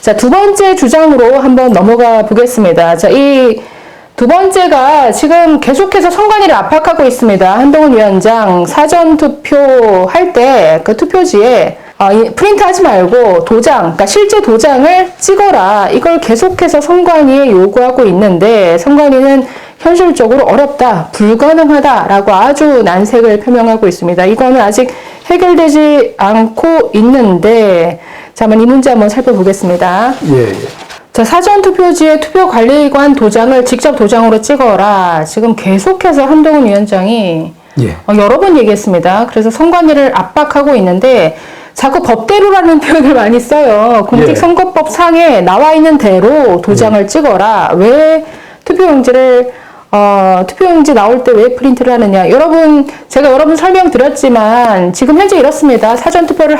자, 두 번째 주장으로 한번 넘어가 보겠습니다. 자, 이 두 번째가 지금 계속해서 선관위를 압박하고 있습니다. 한동훈 위원장 사전 투표할 때 그 투표지에 프린트하지 말고 도장, 그러니까 실제 도장을 찍어라. 이걸 계속해서 선관위에 요구하고 있는데 선관위는 현실적으로 어렵다, 불가능하다라고 아주 난색을 표명하고 있습니다. 이거는 아직 해결되지 않고 있는데 자, 한번 이 문제 한번 살펴보겠습니다. 예. 자, 사전투표지에 투표관리관 도장을 직접 도장으로 찍어라. 지금 계속해서 한동훈 위원장이 예. 여러 번 얘기했습니다. 그래서 선관위를 압박하고 있는데 자꾸 법대로라는 표현을 많이 써요. 공직선거법 상에 나와 있는 대로 도장을 찍어라. 왜 투표용지 나올 때 왜 프린트를 하느냐. 여러분, 제가 여러 번 설명드렸지만 지금 현재 이렇습니다. 사전투표를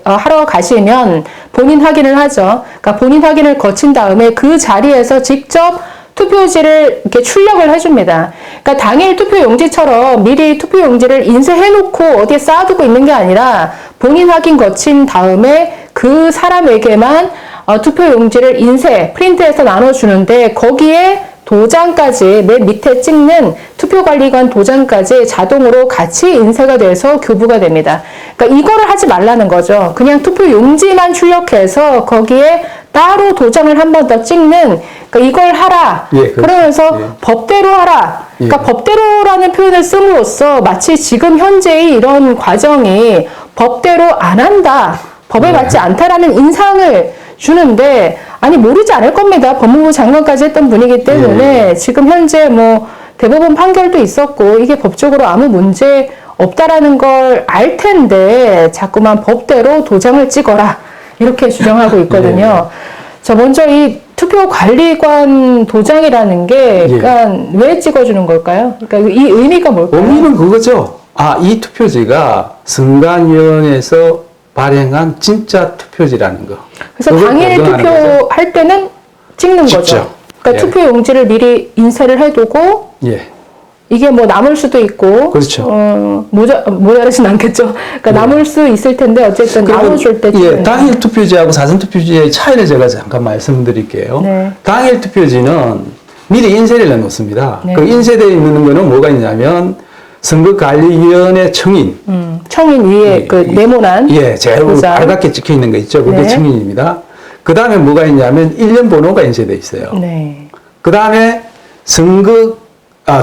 하러 가시면 본인 확인을 하죠. 그러니까 본인 확인을 거친 다음에 그 자리에서 직접 투표지를 이렇게 출력을 해줍니다. 그러니까 당일 투표용지처럼 미리 투표용지를 인쇄해놓고 어디에 쌓아두고 있는 게 아니라 본인 확인 거친 다음에 그 사람에게만 투표용지를 프린트해서 나눠주는데 거기에 도장까지 맨 밑에 찍는 투표관리관 도장까지 자동으로 같이 인쇄가 돼서 교부가 됩니다. 그러니까 이거를 하지 말라는 거죠. 그냥 투표용지만 출력해서 거기에 따로 도장을 한 번 더 찍는, 그러니까 이걸 하라. 예, 그러면서 예. 법대로 하라. 그러니까 예. 법대로라는 표현을 씀으로써 마치 지금 현재의 이런 과정이 법대로 안 한다, 법에 맞지 않다라는 인상을 주는데, 아니 모르지 않을 겁니다. 법무부 장관까지 했던 분이기 때문에 지금 현재 뭐 대법원 판결도 있었고 이게 법적으로 아무 문제 없다라는 걸 알 텐데 자꾸만 법대로 도장을 찍어라 이렇게 주장하고 있거든요. 자, 먼저 이 투표관리관 도장이라는 게 그러니까 왜 찍어주는 걸까요? 그러니까 이 의미가 뭘까요? 의미는 그거죠. 이 투표지가 선관위원회에서 발행한 진짜 투표지라는 거. 그래서 당일 투표할 때는 찍는 거죠. 그러니까 투표 용지를 미리 인쇄를 해두고 이게 뭐 남을 수도 있고, 그렇죠. 모자라진 않겠죠. 그러니까 남을 수 있을 텐데 어쨌든 나눠줄 때 당일 투표지하고 사전 투표지의 차이를 제가 잠깐 말씀드릴게요. 당일 투표지는 미리 인쇄를 해놓습니다. 그 인쇄되어 있는 거는 뭐가 있냐면 선거관리위원회 청인. 청인 위에 그 네모난. 제일 빨갛게 찍혀 있는 거 있죠. 그게 청인입니다. 그 다음에 뭐가 있냐면 1년 번호가 인쇄되어 있어요. 그 다음에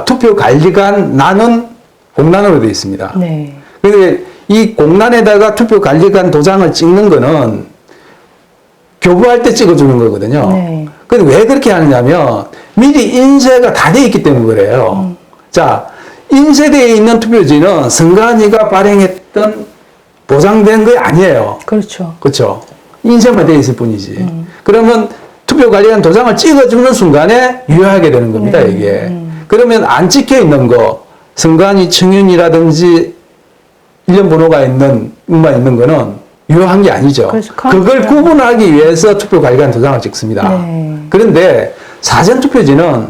투표관리관 난은 공란으로 되어 있습니다. 근데 이 공란에다가 투표관리관 도장을 찍는 거는 교부할 때 찍어주는 거거든요. 근데 왜 그렇게 하느냐면 미리 인쇄가 다 되어 있기 때문에 그래요. 자, 인쇄되어 있는 투표지는 선관위가 발행했던 보장된 거 아니에요. 그렇죠. 그렇죠. 인쇄만 되어 있을 뿐이지. 그러면 투표관리관 도장을 찍어주는 순간에 유효하게 되는 겁니다, 이게. 그러면 안 찍혀 있는 거, 선관위 청윤이라든지 1년 번호가 있는 거는 유효한 게 아니죠. 그걸 구분하기 위해서 투표관리관 도장을 찍습니다. 그런데 사전투표지는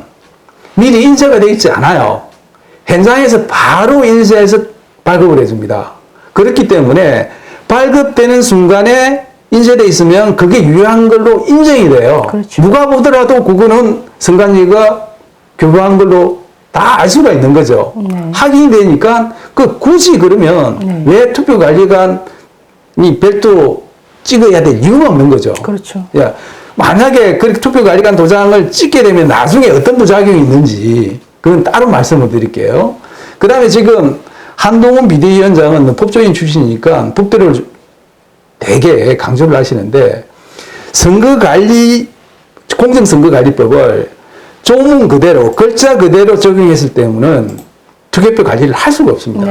미리 인쇄가 되어 있지 않아요. 현장에서 바로 인쇄해서 발급을 해줍니다. 그렇기 때문에 발급되는 순간에 인쇄되어 있으면 그게 유효한 걸로 인정이 돼요. 누가 보더라도 그거는 선관위가 교부한 걸로 다 알 수가 있는 거죠. 확인이 되니까 굳이 그러면 왜 투표관리관이 별도 찍어야 될 이유가 없는 거죠. 그렇죠. 만약에 그렇게 투표관리관 도장을 찍게 되면 나중에 어떤 부작용이 있는지 그건 따로 말씀을 드릴게요. 그 다음에 지금 한동훈 비대위원장은 법조인 출신이니까 법대로를 되게 강조를 하시는데 공정선거관리법을 조문 그대로 글자 그대로 적용했을 때는 투개표 관리를 할 수가 없습니다.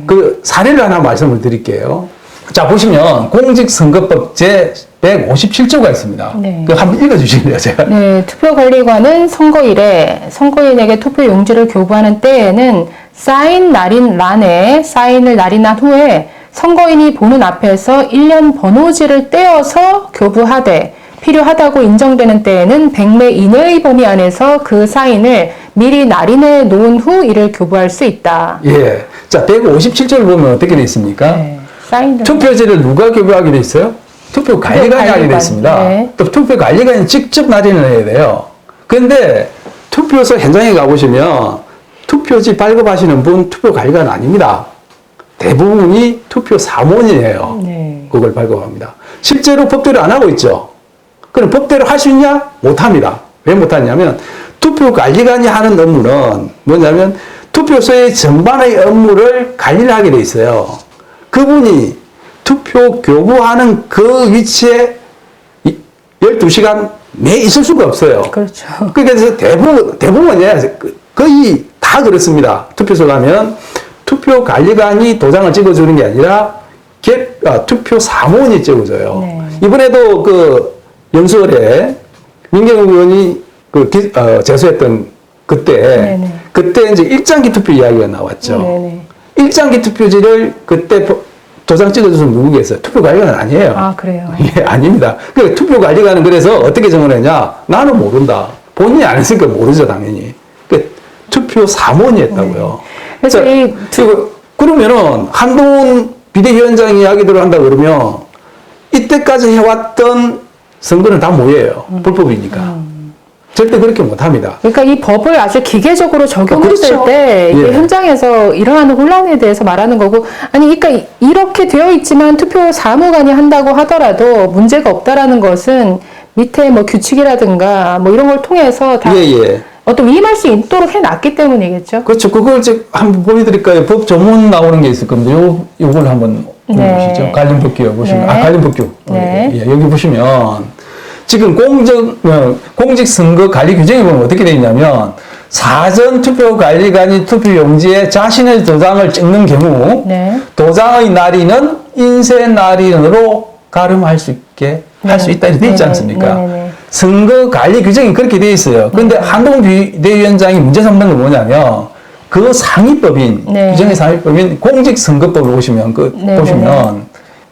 그 사례를 하나 말씀을 드릴게요. 자, 보시면 공직선거법 제 157조가 있습니다. 그 한번 읽어주시겠네요, 제가. 투표관리관은 선거일에 선거인에게 투표용지를 교부하는 때에는 사인 날인 란에 사인을 날인한 후에 선거인이 보는 앞에서 1년 번호지를 떼어서 교부하되 필요하다고 인정되는 때에는 100매 이내의 범위 안에서 그 사인을 미리 날인해 놓은 후 이를 교부할 수 있다. 자, 157조를 보면 어떻게 되어 있습니까? 투표지를 누가 교부하게 돼 있어요? 투표 관리관이 하게 되어 있습니다. 네. 또 투표 관리관이 직접 날인을 해야 돼요. 근데 투표소 현장에 가보시면 투표지 발급하시는 분 투표 관리관 아닙니다. 대부분이 투표 사무원이에요. 네. 그걸 발급합니다. 실제로 법대로 안 하고 있죠. 그럼 법대로 할 수 있냐? 못합니다. 왜 못하냐면 투표 관리관이 하는 업무는 뭐냐면 투표소의 전반의 업무를 관리를 하게 돼 있어요. 그분이 투표 교부하는 그 위치에 12시간 내 있을 수가 없어요. 그렇죠. 그래서 대부분이야 거의 다 그렇습니다. 투표소 가면 투표 관리관이 도장을 찍어주는 게 아니라 투표 사무원이 찍어줘요. 네. 이번에도 그 연수원에 민경욱 의원이 제소했던 네네. 그때 이제 일장기 투표 이야기가 나왔죠. 네네. 일장기 투표지를 그때 도장 찍어줘서 누구겠어요? 투표 관리관은 아니에요. 아, 그래요. 예, 아닙니다. 그 투표 관리관은 그래서 어떻게 정언했냐? 나는 모른다. 본인이 안 했으니까 모르죠, 당연히. 그 투표 사무원이 했다고요. 그래서 그러면은 한동훈 비대위원장 이야기대로 한다 그러면 이때까지 해왔던 선거는 다 뭐예요? 불법이니까. 절대 그렇게 못합니다. 그러니까 이 법을 아주 기계적으로 적용했을 그렇죠. 때 이게 예. 현장에서 일어나는 혼란에 대해서 말하는 거고, 아니 그러니까 이렇게 되어 있지만 투표 사무관이 한다고 하더라도 문제가 없다라는 것은 밑에 뭐 규칙이라든가 뭐 이런 걸 통해서 다 예. 어떤 위임할 수 있도록 해놨기 때문이겠죠. 그렇죠. 그걸 이제 한번 보여드릴까요? 법 조문 나오는 게 있을 겁니다. 요걸 한번 보시죠. 네. 관련법규 보시면, 네. 관련법규. 네. 예, 여기 보시면 지금 공직선거 관리 규정에 보면 어떻게 되어 있냐면 사전 투표 관리관이 투표 용지에 자신의 도장을 찍는 경우 네. 도장의 날인은 인쇄 날인으로 가름할 수 있게 할 수 있다 이렇게 되어 있지 않습니까? 네네네. 선거 관리 규정이 그렇게 되어 있어요. 그런데 한동훈 비대위원장이 문제 삼는 건 뭐냐면 그 상위법인 네. 규정의 상위법인 공직선거법을 보시면 보시면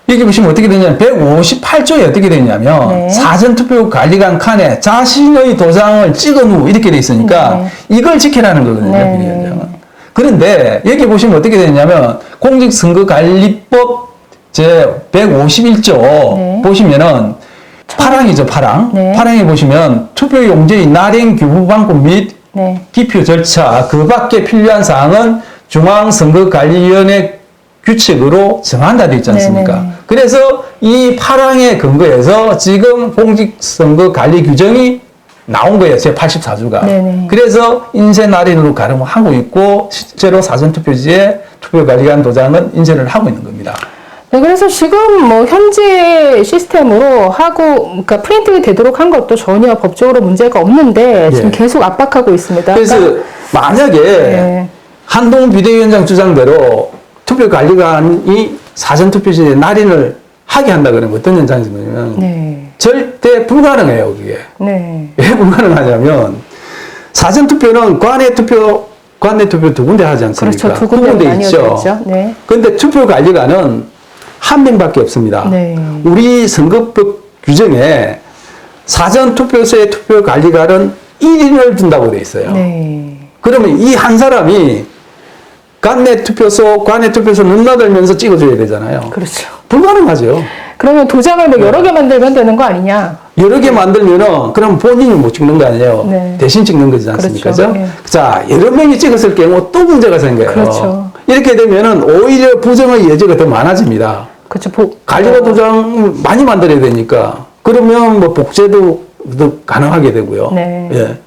여기 보시면 어떻게 되냐면 158조에 어떻게 되냐면 네. 사전투표 관리관 칸에 자신의 도장을 찍은 후 이렇게 돼 있으니까 이걸 지키라는 거거든요. 네. 비대위원장은. 그런데 여기 보시면 어떻게 되냐면 공직선거관리법 제 151조 네. 보시면은 파랑이죠, 파랑. 네. 파랑에 보시면 투표 용지의 날인 규부 방법 및 네. 기표 절차 그 밖에 필요한 사항은 중앙선거관리위원회 규칙으로 정한다 되어 있지 않습니까? 네네네. 그래서 이 파랑에 근거해서 지금 공직선거 관리 규정이 나온 거예요. 제 84조가. 네네. 그래서 인쇄 날인으로 가름을 하고 있고 실제로 사전투표지에 투표관리관 도장은 인쇄를 하고 있는 겁니다. 네, 그래서 지금 뭐 현재 시스템으로 하고, 그러니까 프린팅이 되도록 한 것도 전혀 법적으로 문제가 없는데 지금 예. 계속 압박하고 있습니다. 그래서 그러니까, 만약에 네. 한동훈 비대위원장 주장대로 투표관리관이 사전투표지에 날인을 하게 한다 그러면 어떤 현상이 생기냐면 네. 절대 불가능해요, 그게. 네. 왜 불가능하냐면 사전투표는 관내 투표 두 군데 하지 않습니까? 그렇죠. 두 군데 있죠. 있죠. 네. 근데 투표관리관은 한 명밖에 없습니다. 네. 우리 선거법 규정에 사전투표소의 투표관리관은 1인을 둔다고 돼 있어요. 네. 그러면 이 한 사람이 관내 투표소 넘나들면서 찍어줘야 되잖아요. 그렇죠. 불가능하죠. 그러면 도장을 뭐 여러 개 만들면 되는 거 아니냐? 여러 개 만들면은 그럼 본인이 못 찍는 거 아니에요. 네. 대신 찍는 거지 않습니까? 그렇죠. 그죠? 네. 자, 여러 명이 찍었을 경우 또 문제가 생겨요. 그렇죠. 이렇게 되면은 오히려 부정의 여지가 더 많아집니다. 그렇죠. 관리관 도장 많이 만들어야 되니까. 그러면 뭐 복제도 더 가능하게 되고요. 네. 예.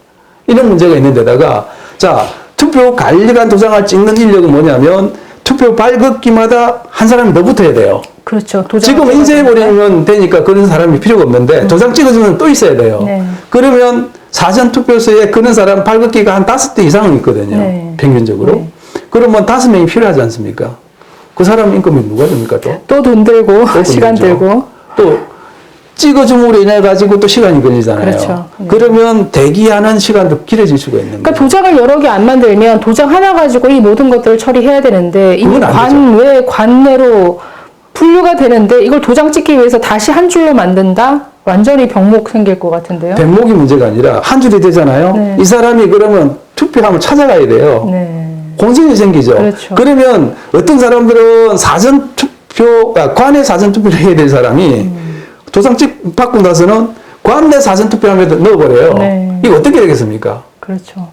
이런 문제가 있는 데다가 자, 투표 관리관 도장을 찍는 인력은 뭐냐면 투표 발급기마다 한 사람이 더 붙어야 돼요. 그렇죠. 도장 지금 인쇄해버리면 되니까 그런 사람이 필요가 없는데 도장 찍어주면 또 있어야 돼요. 네. 그러면 사전투표소에 그런 사람 발급기가 한 5대 이상은 있거든요. 네. 평균적으로. 네. 그러면 5명이 필요하지 않습니까? 그 사람 인건비 누가 줍니까 또? 또 돈 들고 또 시간 돈이죠. 들고. 또 찍어줌으로 인해 가지고 또 시간이 걸리잖아요. 그렇죠. 네. 그러면 대기하는 시간도 길어질 수가 있는 그러니까 거예요. 도장을 여러 개 안 만들면 도장 하나 가지고 이 모든 것들을 처리해야 되는데 이미 그건 안 관외 관내로 분류가 되는데 이걸 도장 찍기 위해서 다시 한 줄로 만든다? 완전히 병목 생길 것 같은데요. 대목이 문제가 아니라 한 줄이 되잖아요. 네. 이 사람이 그러면 투표하면 찾아가야 돼요. 네. 공정이 생기죠. 그렇죠. 그러면 어떤 사람들은 관내 사전투표를 해야 될 사람이 도장 받고 나서는 관내 사전투표함에 넣어버려요. 네. 이거 어떻게 되겠습니까? 그렇죠.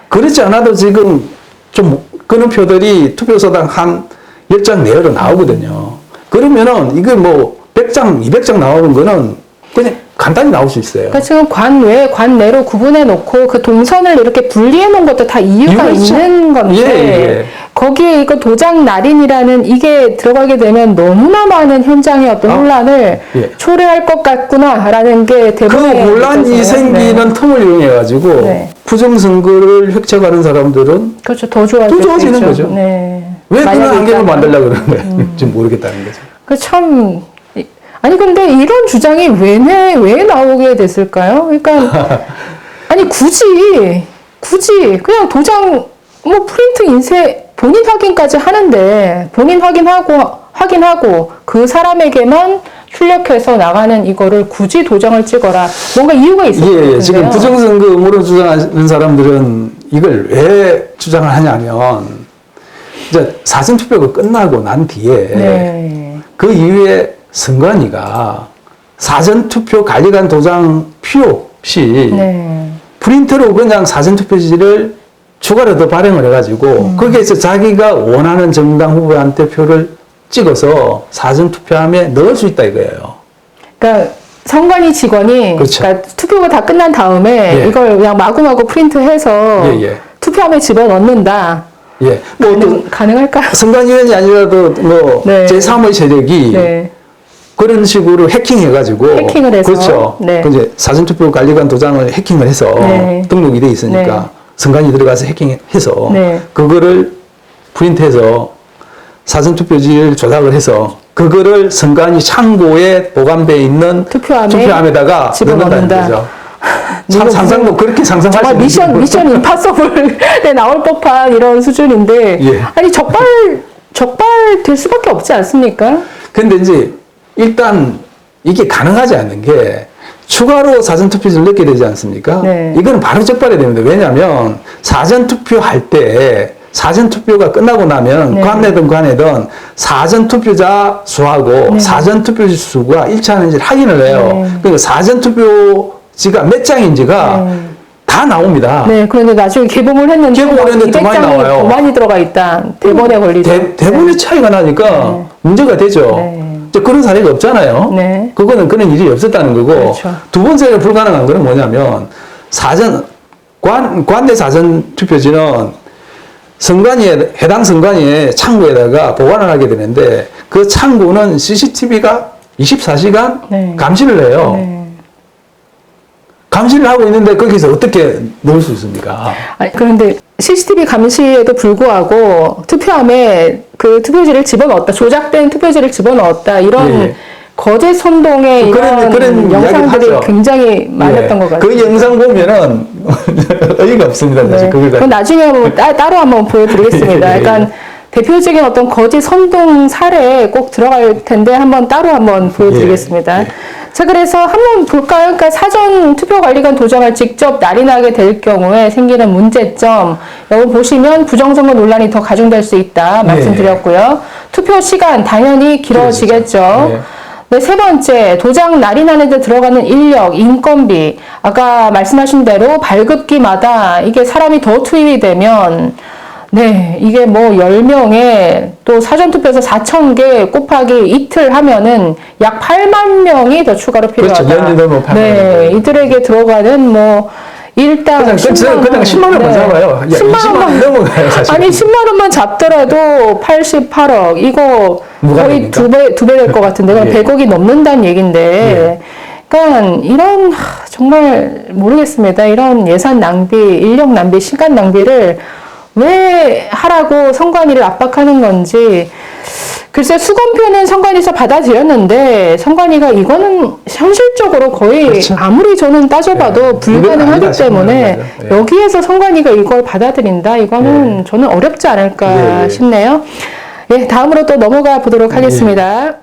그렇지 않아도 지금 좀 끄는 표들이 투표소당 한 10장 내외로 나오거든요. 그러면은 이게 뭐 100장, 200장 나오는 거는 그냥 간단히 나올 수 있어요. 그러니까 지금 관외, 관내로 구분해 놓고 그 동선을 이렇게 분리해 놓은 것도 다 이유가 있는 건데 예. 거기에 이거 도장 날인이라는 이게 들어가게 되면 너무나 많은 현장의 어떤 혼란을 예. 초래할 것 같구나라는 게 그 대부분의 혼란이 느껴져요. 생기는 틈을 이용해가지고 네. 부정선거를 획책하는 사람들은 그렇죠. 더 좋아질 더 좋아지는 수 있죠. 거죠. 네. 왜 그런 만약에 환경을 있다면. 만들려고 그러는 거예요? 지금 모르겠다는 거죠. 그 참, 아니, 근데 이런 주장이 왜 나오게 됐을까요? 그러니까, 아니, 굳이, 그냥 도장, 뭐, 프린트 인쇄, 본인 확인까지 하는데, 본인 확인하고, 그 사람에게만 출력해서 나가는 이거를 굳이 도장을 찍어라. 뭔가 이유가 있을 것 같은데요. 지금 부정선거 음모론 주장하는 사람들은 이걸 왜 주장을 하냐면, 이제 사전투표가 끝나고 난 뒤에, 네. 그 이후에 선관위가 사전투표 관리관 도장 필요 없이 네. 프린터로 그냥 사전투표지를 추가로 더 발행을 해가지고 거기에서 자기가 원하는 정당 후보한테 표를 찍어서 사전투표함에 넣을 수 있다 이거예요. 그러니까 선관위 직원이 그렇죠. 그러니까 투표가 다 끝난 다음에 예. 이걸 그냥 마구마구 프린트해서 예. 투표함에 집어넣는다. 예. 뭐 또 가능할까요? 선관위원이 아니라도 뭐 네. 제3의 세력이 네. 그런 식으로 해킹해가지고 해킹을 해서. 그렇죠. 네. 그 이제 사전투표 관리관 도장을 해킹을 해서 네. 등록이 돼 있으니까 네. 선관위 들어가서 해킹해서 네. 그거를 프린트해서 사전투표지를 조작을 해서 그거를 선관위 창고에 보관돼 있는 투표함에다가 넣는다는 거죠. 참 상상도 그렇게 상상할 수 정말 있는 미션 임파서블에 나올 법한 이런 수준인데 예. 아니 적발 될 수밖에 없지 않습니까? 근데 이제 일단 이게 가능하지 않는 게 추가로 사전투표지를 넣게 되지 않습니까? 네. 이거는 바로 적발해야 됩니다. 왜냐하면 사전투표할 때 사전투표가 끝나고 나면 네. 관내든 사전투표자 수하고 네. 사전투표지 수가 일치하는지를 확인을 해요. 네. 그러니까 사전투표지가 몇 장인지가 네. 다 나옵니다. 네, 그런데 나중에 개봉을 했는데 개봉을 했는데 더 많이 200장이 나와요. 더 많이 들어가 있다. 대본에 걸리죠. 대본의 차이가 나니까 네. 문제가 되죠. 네. 이제 그런 사례가 없잖아요. 네. 그거는 그런 일이 없었다는 거고. 그렇죠. 두 번째로 불가능한 거는 뭐냐면 관내 사전 투표지는 해당 선관위의 창구에다가 보관을 하게 되는데 그 창구는 CCTV가 24시간 네. 감시를 해요. 네. 감시를 하고 있는데 거기서 어떻게 넣을 수 있습니까? 아니, 그런데 CCTV 감시에도 불구하고 투표함에 그 투표지를 집어넣었다, 조작된 투표지를 집어넣었다 이런 예. 거짓 선동의 그런 이런 영상들이 하죠. 굉장히 많았던 것 같아요. 그 영상 보면은 의의가 없습니다. 사실 네. 그걸 그건 나중에 한번 따로 한번 보여드리겠습니다. 예, 예, 예. 약간 대표적인 어떤 거짓 선동 사례에 꼭 들어갈 텐데 따로 한번 보여드리겠습니다. 예, 예. 자, 그래서 한번 볼까요? 그러니까 사전 투표관리관 도장을 직접 날인하게 될 경우에 생기는 문제점, 여기 보시면 부정선거 논란이 더 가중될 수 있다 말씀드렸고요. 투표 시간 당연히 길어지겠죠. 네. 네, 세 번째, 도장 날인하는 데 들어가는 인력, 인건비. 아까 말씀하신 대로 발급기마다 이게 사람이 더 투입이 되면, 네, 이게 뭐 10명에 또 사전투표에서 4,000개 곱하기 이틀 하면은 약 8만 명이 더 추가로 필요하다. 그렇죠. 연이도 뭐 8만 네, 명. 이들에게 들어가는 뭐, 일당 그냥 10만 원만 잡아요. 야, 20만 원 넘어가요, 사실. 아니 10만 원만 잡더라도 88억 이거 거의 무관입니까? 두 배 될 것 같은데 그럼 예. 100억이 넘는다는 얘긴데 그러니까 이런 정말 모르겠습니다. 이런 예산 낭비, 인력 낭비, 시간 낭비를 왜 하라고 선관위를 압박하는 건지. 글쎄 수검표는 선관위에서 받아들였는데 선관위가 이거는 현실적으로 거의 그렇죠. 아무리 저는 따져봐도 네. 이건 불가능하기 아니다 싶은 때문에 거죠. 네. 여기에서 선관위가 이걸 받아들인다 이거는 저는 어렵지 않을까 예. 싶네요. 예, 다음으로 또 넘어가 보도록 하겠습니다.